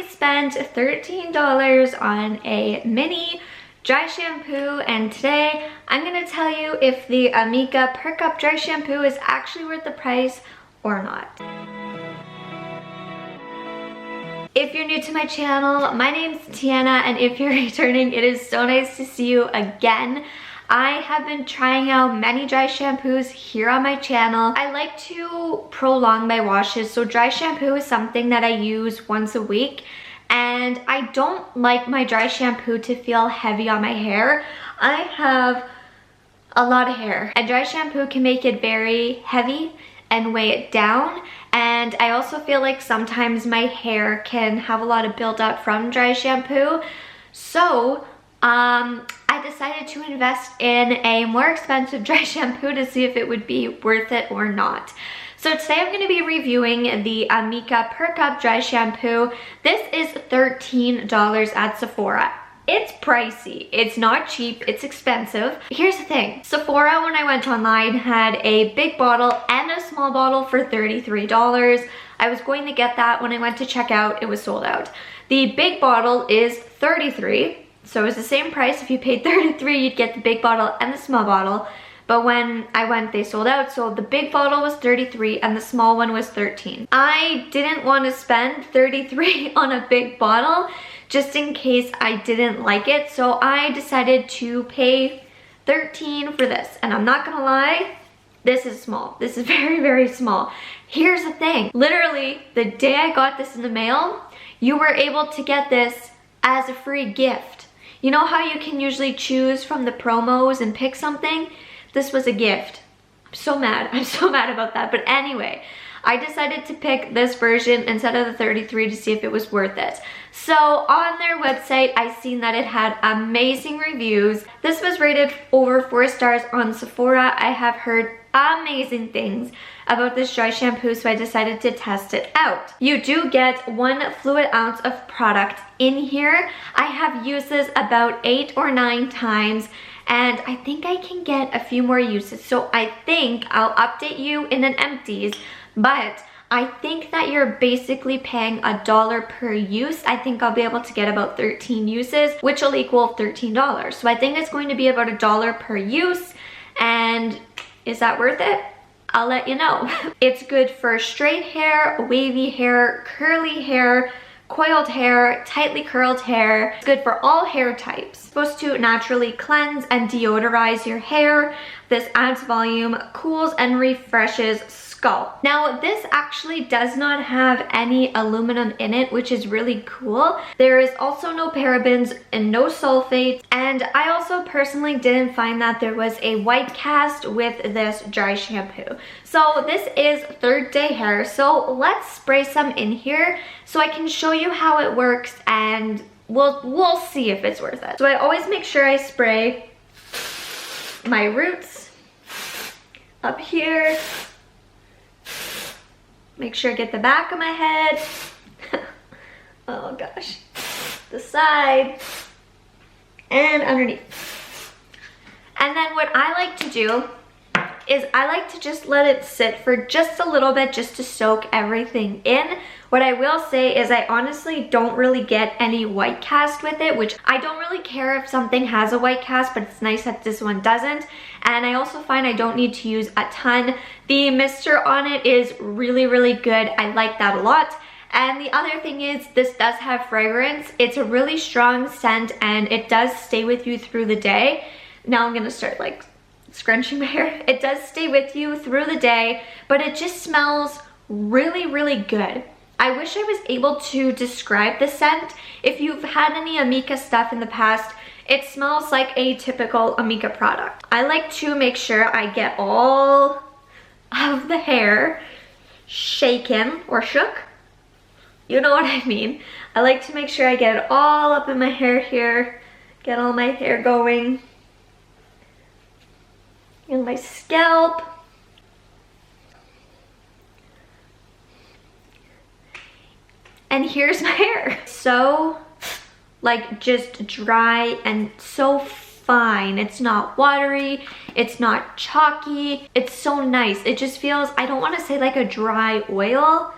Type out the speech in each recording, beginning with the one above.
spent $13 on a mini dry shampoo, and today I'm going to tell you if the Amika Perk Up dry shampoo is actually worth the price or not. If you're new to my channel, my name's Tiana, and if you're returning, it is so nice to see you again. I have been trying out many dry shampoos here on my channel. I like to prolong my washes, so dry shampoo is something that I use once a week, and I don't like my dry shampoo to feel heavy on my hair. I have a lot of hair, and dry shampoo can make it very heavy and weigh it down. And I also feel like sometimes my hair can have a lot of buildup from dry shampoo. So I decided to invest in a more expensive dry shampoo to see if it would be worth it or not. So today I'm going to be reviewing the Amika Perk Up dry shampoo. This is $13 at Sephora. It's pricey. It's not cheap. It's expensive. Here's the thing. Sephora, when I went online, had a big bottle and a small bottle for $33. I was going to get that. When I went to check out, it was sold out. The big bottle is $33. So it's the same price. If you paid $33, you'd get the big bottle and the small bottle. But when I went, they sold out. So the big bottle was $33 and the small one was $13. I didn't want to spend $33 on a big bottle just in case I didn't like it. So I decided to pay $13 for this. And I'm not gonna lie, this is small. This is very, very small. Here's the thing. Literally, the day I got this in the mail, you were able to get this as a free gift. You know how you can usually choose from the promos and pick something? This was a gift. I'm so mad. I'm so mad about that. But anyway, I decided to pick this version instead of the 33 to see if it was worth it. So on their website, I seen that it had amazing reviews. This was rated over 4 stars on Sephora. I have heard amazing things about this dry shampoo, so I decided to test it out. You do get 1 fluid ounce of product in here. I have used this about 8 or 9 times, and I think I can get a few more uses. So I think I'll update you in an empties, but I think that you're basically paying $1 per use. I think I'll be able to get about 13 uses, which will equal $13. So I think it's going to be about $1 per use. And is that worth it? I'll let you know. It's good for straight hair, wavy hair, curly hair, coiled hair, tightly curled hair. It's good for all hair types. It's supposed to naturally cleanse and deodorize your hair. This adds volume, cools and refreshes scalp. Now, this actually does not have any aluminum in it, which is really cool. There is also no parabens and no sulfates. And I also personally didn't find that there was a white cast with this dry shampoo. So this is 3rd day hair. So let's spray some in here so I can show you how it works, and we'll see if it's worth it. So I always make sure I spray my roots up here. Make sure I get the back of my head. Oh gosh. The side. And underneath. And then what I like to do is I like to just let it sit for just a little bit, just to soak everything in. What I will say is I honestly don't really get any white cast with it, which I don't really care if something has a white cast, but it's nice that this one doesn't. And I also find I don't need to use a ton. The mister on it is really, really good. I like that a lot. And the other thing is, this does have fragrance. It's a really strong scent, and it does stay with you through the day. Now I'm gonna start like scrunching my hair. It does stay with you through the day, but it just smells really, really good. I wish I was able to describe the scent. If you've had any Amika stuff in the past, it smells like a typical Amika product. I like to make sure I get all of the hair shaken or shook. You know what I mean. I like to make sure I get it all up in my hair here, get all my hair going in my scalp. And here's my hair. So like just dry and so fine. It's not watery, it's not chalky, it's so nice. It just feels, I don't want to say like a dry oil,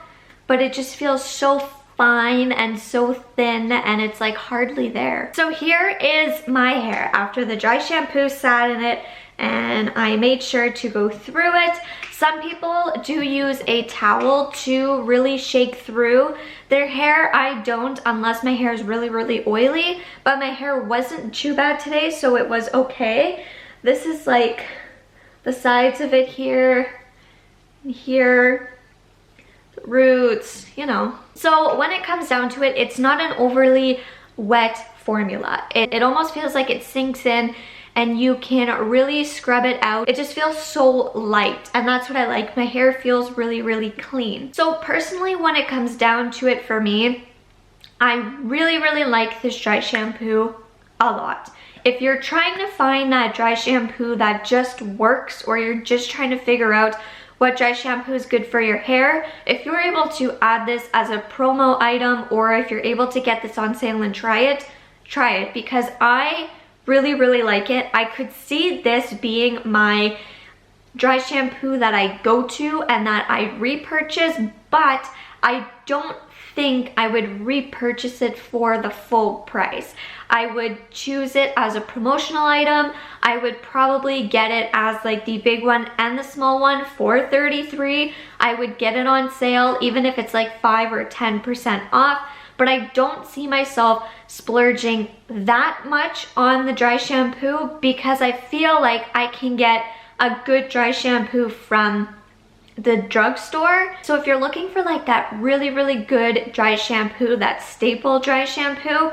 but it just feels so fine and so thin, and it's like hardly there. So here is my hair after the dry shampoo sat in it, and I made sure to go through it. Some people do use a towel to really shake through their hair. I don't, unless my hair is really oily, but my hair wasn't too bad today, so it was okay. This is like the sides of it here, here, roots, you know. So when it comes down to it, it's not an overly wet formula. It almost feels like it sinks in and you can really scrub it out. It just feels so light, and that's what I like. My hair feels really clean. So personally, when it comes down to it for me, I really like this dry shampoo a lot. If you're trying to find that dry shampoo that just works, or you're just trying to figure out what dry shampoo is good for your hair, if you're able to add this as a promo item, or if you're able to get this on sale and try it, because I really like it. I could see this being my dry shampoo that I go to and that I repurchase, but I don't think I would repurchase it for the full price. I would choose it as a promotional item. I would probably get it as like the big one and the small one for $33. I would get it on sale even if it's like 5 or 10% off. But I don't see myself splurging that much on the dry shampoo, because I feel like I can get a good dry shampoo from the drugstore. So if you're looking for like that really good dry shampoo, that staple dry shampoo,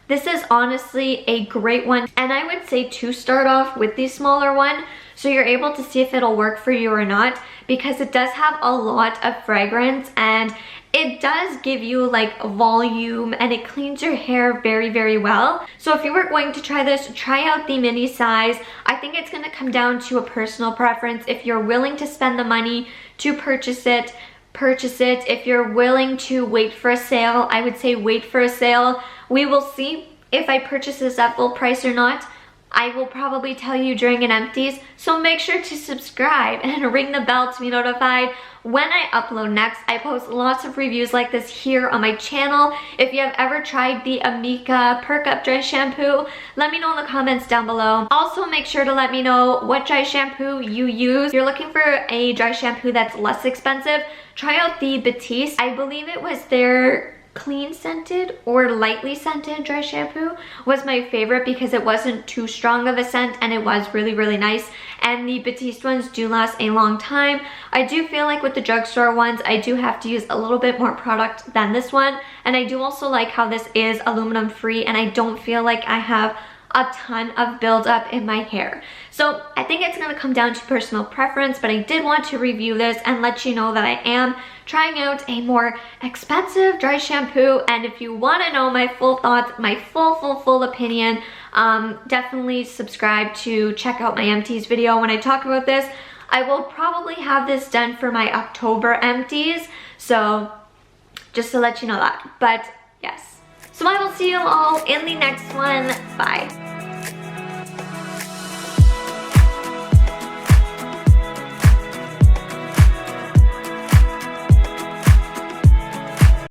this is honestly a great one. And I would say to start off with the smaller one, so you're able to see if it'll work for you or not, because it does have a lot of fragrance and it does give you like volume, and it cleans your hair very well. So if you were going to try this, try out the mini size. I think it's going to come down to a personal preference. If you're willing to spend the money to purchase it, purchase it. If you're willing to wait for a sale, I would say wait for a sale. We will see if I purchase this at full price or not. I will probably tell you during an empties, so make sure to subscribe and ring the bell to be notified when I upload next. I post lots of reviews like this here on my channel. If you have ever tried the Amika Perk Up dry shampoo, let me know in the comments down below. Also, make sure to let me know what dry shampoo you use. If you're looking for a dry shampoo that's less expensive, try out the Batiste. I believe it was their clean scented or lightly scented dry shampoo was my favorite, because it wasn't too strong of a scent and it was really nice. And the Batiste ones do last a long time. I do feel like with the drugstore ones, I do have to use a little bit more product than this one, and I do also like how this is aluminum free, and I don't feel like I have a ton of buildup in my hair. So I think it's gonna come down to personal preference, but I did want to review this and let you know that I am trying out a more expensive dry shampoo. And if you wanna know my full thoughts, my full opinion, definitely subscribe to check out my empties video when I talk about this. I will probably have this done for my October empties, so just to let you know that. But yes. So I will see you all in the next one. Bye.